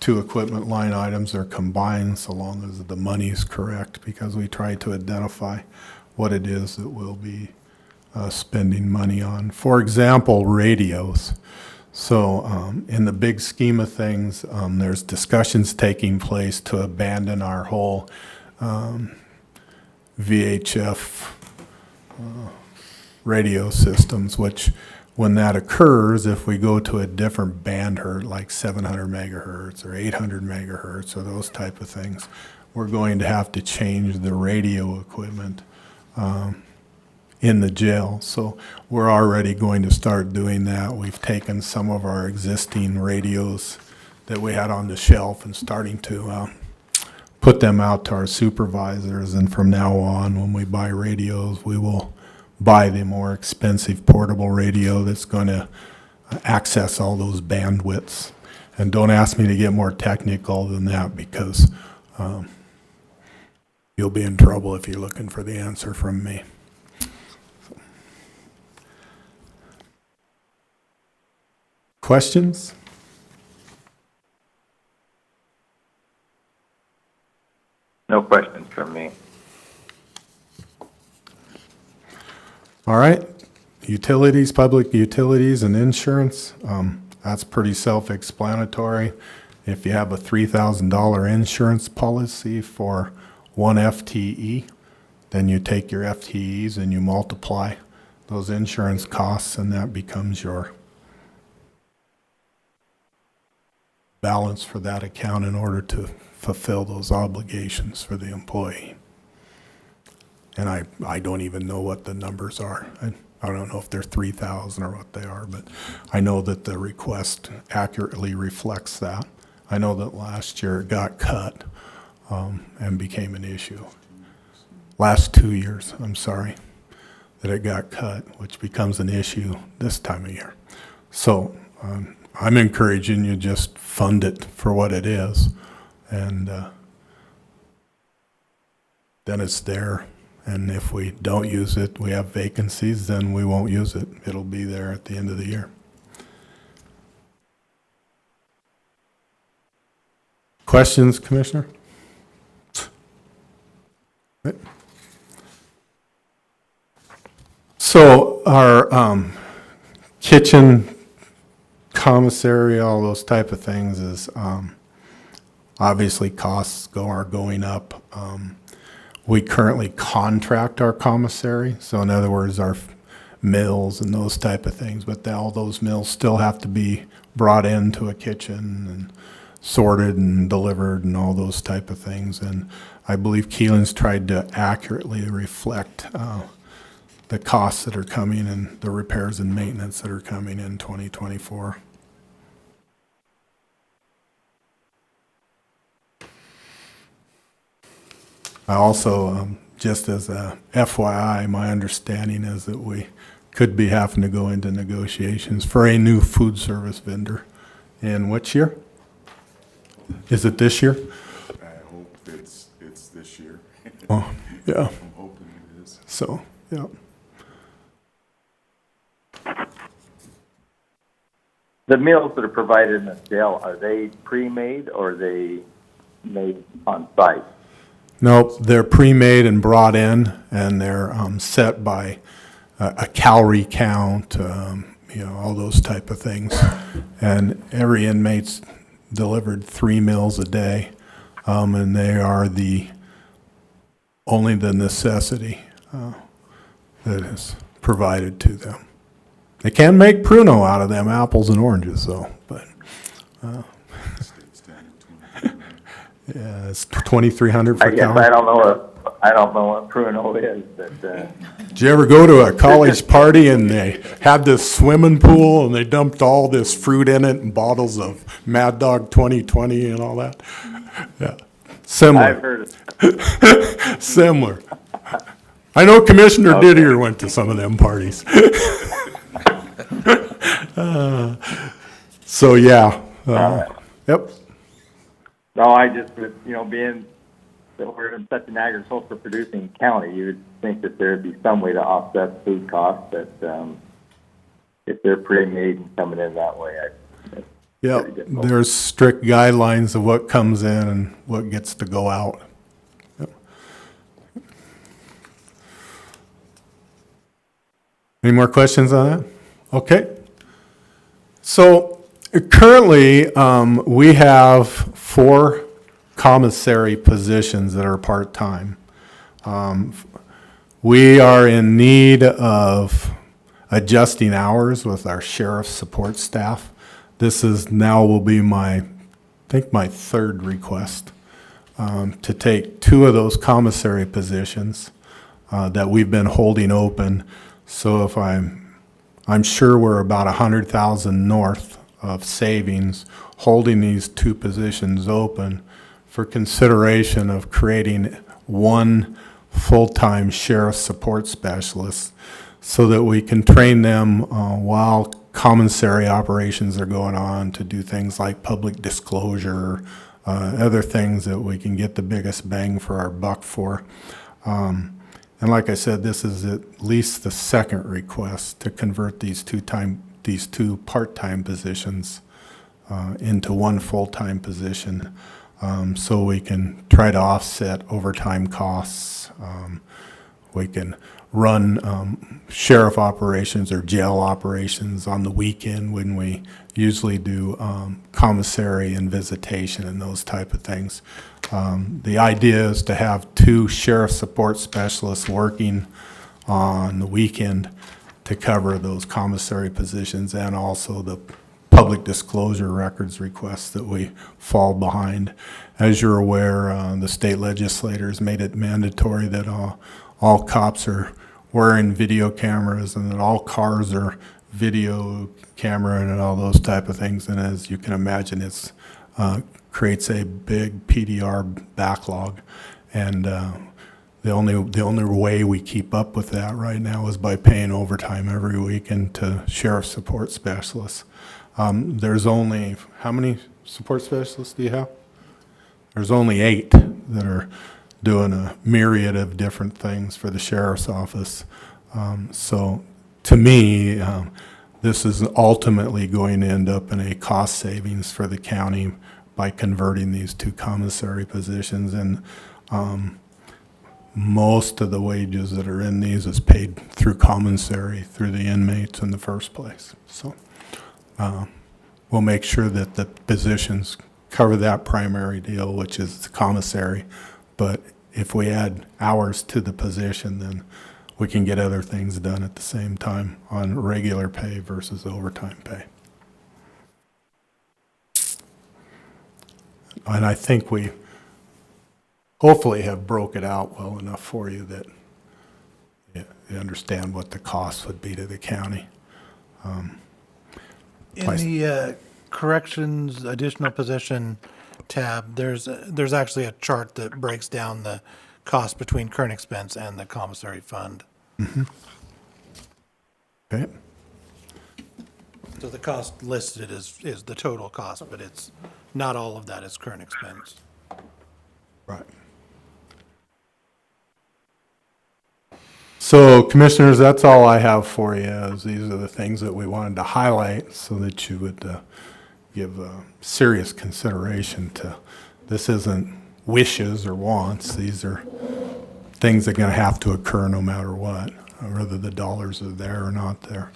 2 equipment line items are combined so long as the money's correct, because we try to identify what it is that we'll be spending money on. For example, radios. So in the big scheme of things, there's discussions taking place to abandon our whole VHF radio systems, which when that occurs, if we go to a different band hertz, like 700 megahertz or 800 megahertz or those type of things, we're going to have to change the radio equipment in the jail. So we're already going to start doing that. We've taken some of our existing radios that we had on the shelf and starting to put them out to our supervisors. And from now on, when we buy radios, we will buy the more expensive portable radio that's going to access all those bandwidths. And don't ask me to get more technical than that, because you'll be in trouble if you're looking for the answer from me. Questions? No questions from me. All right. Utilities, public utilities and insurance. That's pretty self-explanatory. If you have a $3,000 insurance policy for one FTE, then you take your FTEs and you multiply those insurance costs, and that becomes your balance for that account in order to fulfill those obligations for the employee. And I don't even know what the numbers are. I don't know if they're 3,000 or what they are, but I know that the request accurately reflects that. I know that last year it got cut and became an issue. Last 2 years, I'm sorry, that it got cut, which becomes an issue this time of year. So I'm encouraging you just fund it for what it is, and then it's there. And if we don't use it, we have vacancies, then we won't use it. It'll be there at the end of the year. Questions, Commissioner? Right. So our kitchen, commissary, all those type of things is obviously costs are going up. We currently contract our commissary, so in other words, our mills and those type of things, but all those mills still have to be brought into a kitchen and sorted and delivered and all those type of things. And I believe Keelan's tried to accurately reflect the costs that are coming and the repairs and maintenance that are coming in 2024. I also, just as a FYI, my understanding is that we could be having to go into negotiations for a new food service vendor. In which year? Is it this year? I hope it's this year. Oh, yeah. I'm hoping it is. So, yeah. The meals that are provided in the jail, are they pre-made or are they made on site? Nope, they're pre-made and brought in, and they're set by a calorie count, all those type of things. And every inmate's delivered 3 meals a day, and they are only the necessity that is provided to them. They can make Pruno out of them, apples and oranges, though, but State standard 20. yeah, it's 2,300 for I guess calorie. I don't know what Pruno is, but, Did you ever go to a college party and they had this swimming pool and they dumped all this fruit in it and bottles of Mad Dog 2020 and all that? Yeah, I've similar, heard of similar. I know Commissioner Didier went to some of them parties. So, yeah. Yep. No, I just, being that we're in such an agricultural producing county, you would think that there'd be some way to offset food costs, that if they're pre-made and coming in that way, Yep, pretty difficult. there's strict guidelines of what comes in and what gets to go out. Yep. Any more questions on that? Okay. So currently, we have 4 commissary positions that are part-time. We are in need of adjusting hours with our sheriff's support staff. This will be my 3rd request to take 2 of those commissary positions that we've been holding open. So if I'm sure we're about 100,000 north of savings holding these 2 positions open for consideration of creating 1 full-time sheriff support specialist so that we can train them while commissary operations are going on to do things like public disclosure, other things that we can get the biggest bang for our buck for. And like I said, this is at least the 2nd request to convert these 2 part-time positions into 1 full-time position, so we can try to offset overtime costs We can run sheriff operations or jail operations on the weekend when we usually do commissary and visitation and those type of things. The idea is to have 2 sheriff support specialists working on the weekend to cover those commissary positions and also the public disclosure records requests that we fall behind. As you're aware, the state legislators made it mandatory that all cops are wearing video cameras and that all cars are video camera and all those type of things. And as you can imagine, it's creates a big PDR backlog. And the only way we keep up with that right now is by paying overtime every weekend to sheriff support specialists. There's only, how many support specialists do you have? There's only 8 that are doing a myriad of different things for the sheriff's office. So to me, this is ultimately going to end up in a cost savings for the county by converting these 2 commissary positions. And most of the wages that are in these is paid through commissary, through the inmates in the first place. So we'll make sure that the positions cover that primary deal, which is the commissary. But if we add hours to the position, then we can get other things done at the same time on regular pay versus overtime pay. And I think we hopefully have broke it out well enough for you that you understand what the cost would be to the county. In the corrections additional position tab, there's actually a chart that breaks down the cost between current expense and the commissary fund. Okay. So the cost listed is the total cost, but it's not all of that is current expense. Right. So commissioners, that's all I have for you. Is these are the things that we wanted to highlight so that you would give serious consideration to. This isn't wishes or wants. These are things that are going to have to occur no matter what, whether the dollars are there or not there.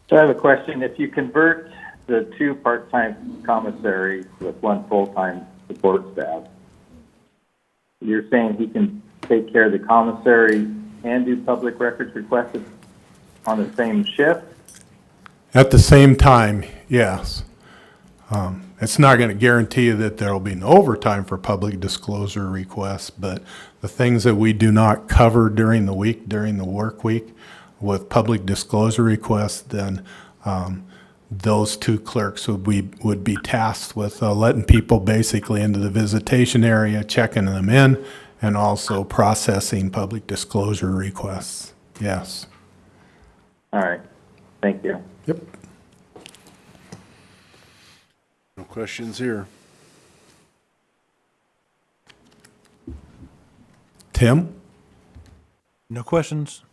So I have a question. If you convert the 2 part-time commissaries with 1 full-time support staff, you're saying he can take care of the commissary and do public records requests on the same shift? At the same time, yes. It's not going to guarantee you that there will be no overtime for public disclosure requests, but the things that we do not cover during the week, during the work week, with public disclosure requests, then those 2 clerks would be tasked with letting people basically into the visitation area, checking them in, and also processing public disclosure requests. Yes. All right. Thank you. Yep. No questions here. Tim? No questions?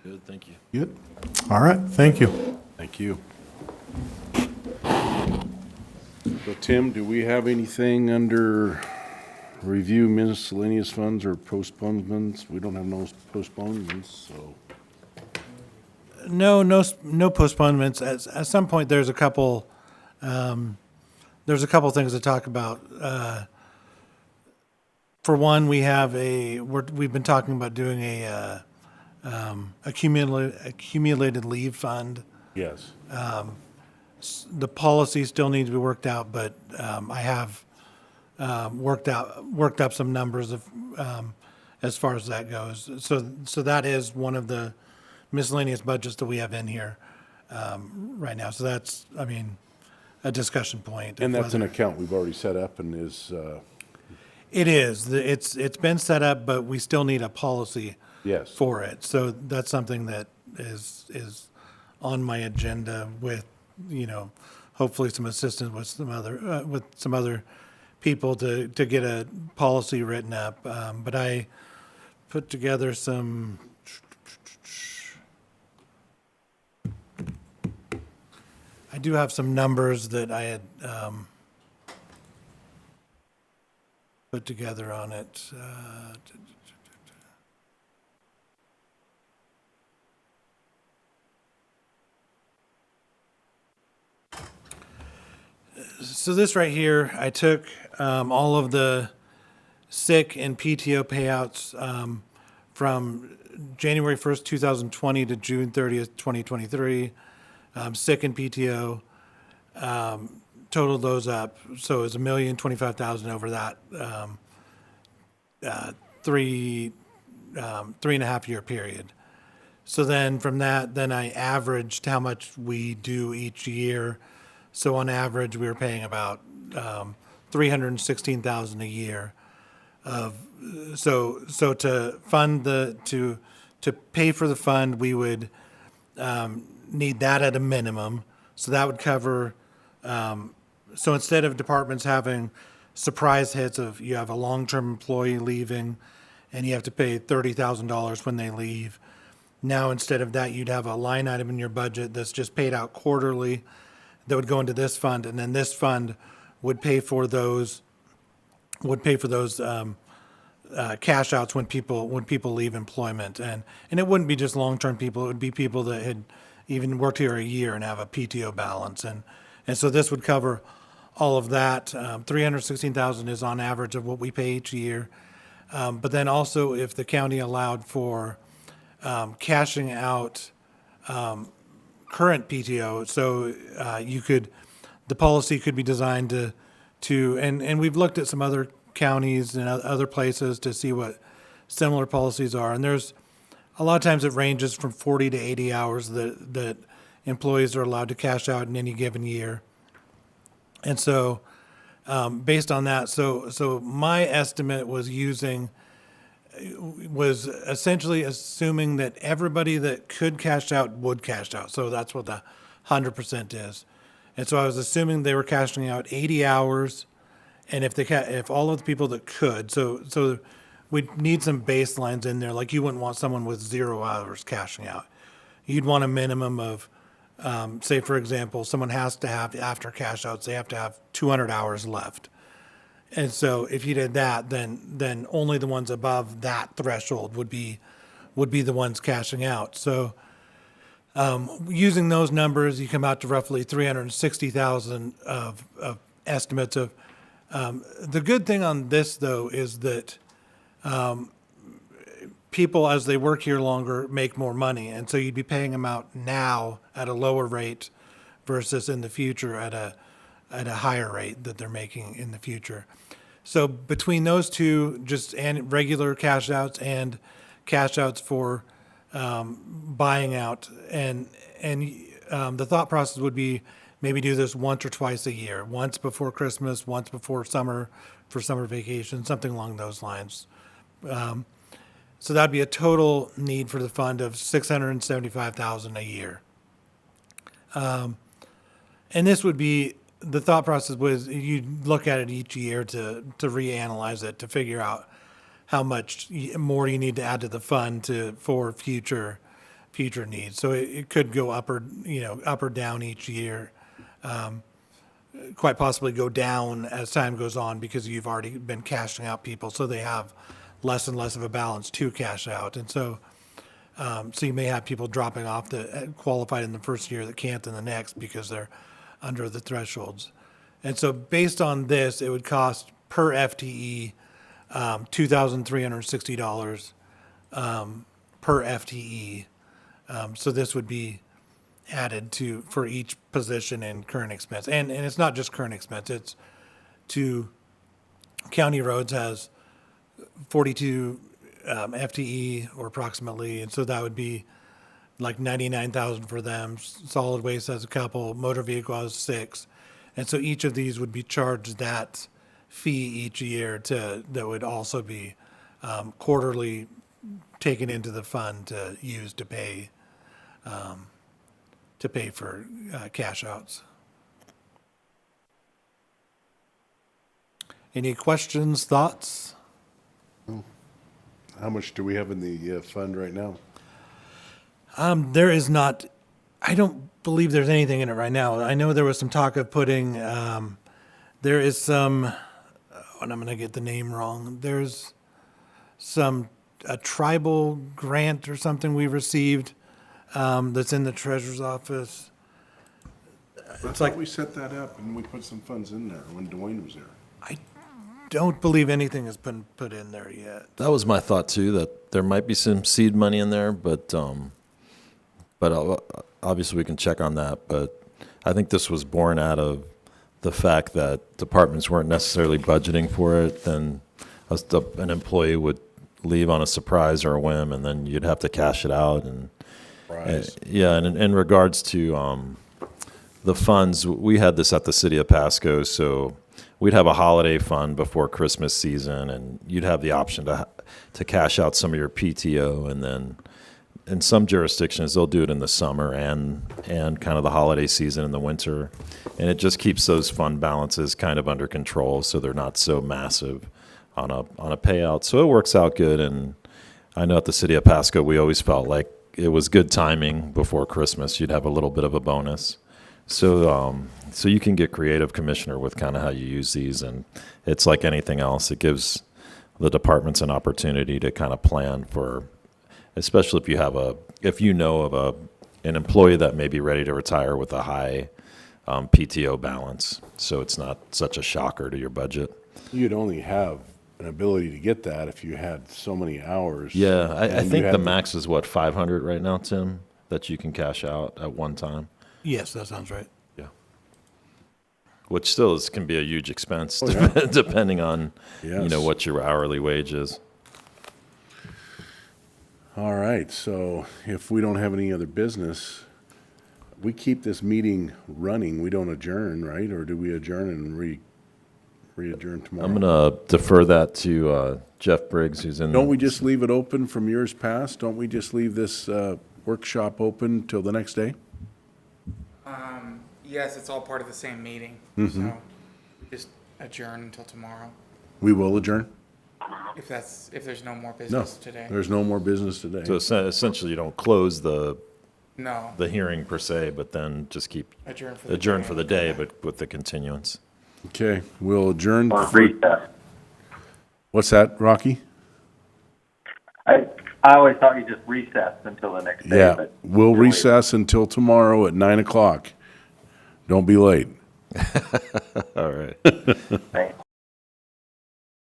Good, thank you. Good. All right, thank you. Thank you. So Tim, do we have anything under review miscellaneous funds or postponements? We don't have no postponements, so. No postponements. At some point, there's a couple things to talk about. For one, we've been talking about doing a accumulated leave fund. Yes. The policy still needs to be worked out, but I have worked up some numbers of as far as that goes. So that is one of the miscellaneous budgets that we have in here right now. So that's, a discussion point. And of that's an whether- account we've already set up and is, It is. It's been set up, but we still need a policy yes. for it. So that's something that is on my agenda with, hopefully some assistance with some other people to get a policy written up. But I put together some. I do have some numbers that I had put together on it. So this right here, I took all of the sick and PTO payouts from January 1st, 2020 to June 30th, 2023. Sick and PTO, totaled those up. So it's $1,025,000 over that three and a half year period. So then from that, then I averaged how much we do each year. So on average, we were paying about $316,000 a year. So to fund to pay for the fund, we would need that at a minimum. So that would cover. So instead of departments having surprise hits of you have a long-term employee leaving, and you have to pay $30,000 when they leave. Now instead of that, you'd have a line item in your budget that's just paid out quarterly, that would go into this fund, and then this fund would pay for those cash outs when people leave employment, and it wouldn't be just long-term people; it would be people that had even worked here a year and have a PTO balance, and so this would cover all of that. $316,000 is on average of what we pay each year, but then also if the county allowed for cashing out current PTO, so the policy could be designed to and we've looked at some other counties and other places to see what similar policies are, and there's a lot of times it ranges from 40 to 80 hours that employees are allowed to cash out in any given year, and so based on that, so my estimate was essentially assuming that everybody that could cash out would cash out. So that's what the 100% is. And so I was assuming they were cashing out 80 hours, and if all of the people that could, so we'd need some baselines in there. Like you wouldn't want someone with 0 hours cashing out. You'd want a minimum of, say for example, someone has to have after cash outs, they have to have 200 hours left. And so if you did that, then only the ones above that threshold would be the ones cashing out. So using those numbers, you come out to roughly 360,000 of estimates of. The good thing on this though is that people, as they work here longer, make more money, and so you'd be paying them out now at a lower rate versus in the future at a higher rate that they're making in the future. So between those two, just and regular cash outs and cash outs for buying out, and the thought process would be maybe do this once or twice a year, once before Christmas, once before summer for summer vacation, something along those lines. So that'd be a total need for the fund of $675,000 a year. And this would be, the thought process was you look at it each year to reanalyze it, to figure out how much more you need to add to the fund for future needs. So it could go up or down each year. Quite possibly go down as time goes on because you've already been cashing out people, so they have less and less of a balance to cash out. And so you may have people dropping off that qualified in the first year that can't in the next because they're under the thresholds. And so based on this, it would cost per FTE $2,360 per FTE. So this would be added for each position in current expense. And it's not just current expense, it's County Roads has 42 FTE or approximately, and so that would be like 99,000 for them. Solid Waste has a couple, motor vehicle has 6. And so each of these would be charged that fee each year that would also be quarterly taken into the fund to use to pay for cash outs. Any questions, thoughts? How much do we have in the fund right now? There is not, I don't believe there's anything in it right now. I know there was some talk of putting, there is some, and I'm gonna get the name wrong. There's a tribal grant or something we received, that's in the treasurer's office. It's like we set that up and we put some funds in there when Dwayne was there. I don't believe anything has been put in there yet. That was my thought too, that there might be some seed money in there, but obviously we can check on that. But I think this was born out of the fact that departments weren't necessarily budgeting for it. Then an employee would leave on a surprise or a whim, and then you'd have to cash it out. And yeah, and in regards to the funds, we had this at the city of Pasco, so we'd have a holiday fund before Christmas season, and you'd have the option to cash out some of your PTO, and then in some jurisdictions they'll do it in the summer and kind of the holiday season in the winter, and it just keeps those fund balances kind of under control, so they're not so massive on a payout. So it works out good, and I know at the city of Pasco we always felt like it was good timing before Christmas. You'd have a little bit of a bonus. So you can get creative, Commissioner, with kind of how you use these, and it's like anything else. It gives the departments an opportunity to kind of plan for, especially if you know of an employee that may be ready to retire with a high PTO balance, so it's not such a shocker to your budget. You'd only have an ability to get that if you had so many hours. Yeah, I and you think had the max is what, 500 right now, Tim, that you can cash out at one time. Yes, that sounds right. Yeah. Which still can be a huge expense, yeah. depending on, Yes. what your hourly wage is. All right, so if we don't have any other business, we keep this meeting running. We don't adjourn, right? Or do we adjourn and re-adjourn tomorrow? I'm going to defer that to Jeff Briggs, who's in. Don't we just leave it open from years past? Don't we just leave this workshop open till the next day? Yes, it's all part of the same meeting, Mm-hmm. so just adjourn until tomorrow, We will adjourn? if there's no more No, business today. there's no more business today. So essentially, you don't close the No, hearing per se, but then just keep adjourn for the day. but with the continuance. Okay, we'll adjourn. Or recess. What's that, Rocky? I always thought you just recessed until the next day, Yeah, but. we'll recess until tomorrow at 9 o'clock. Don't be late. All right. Thanks.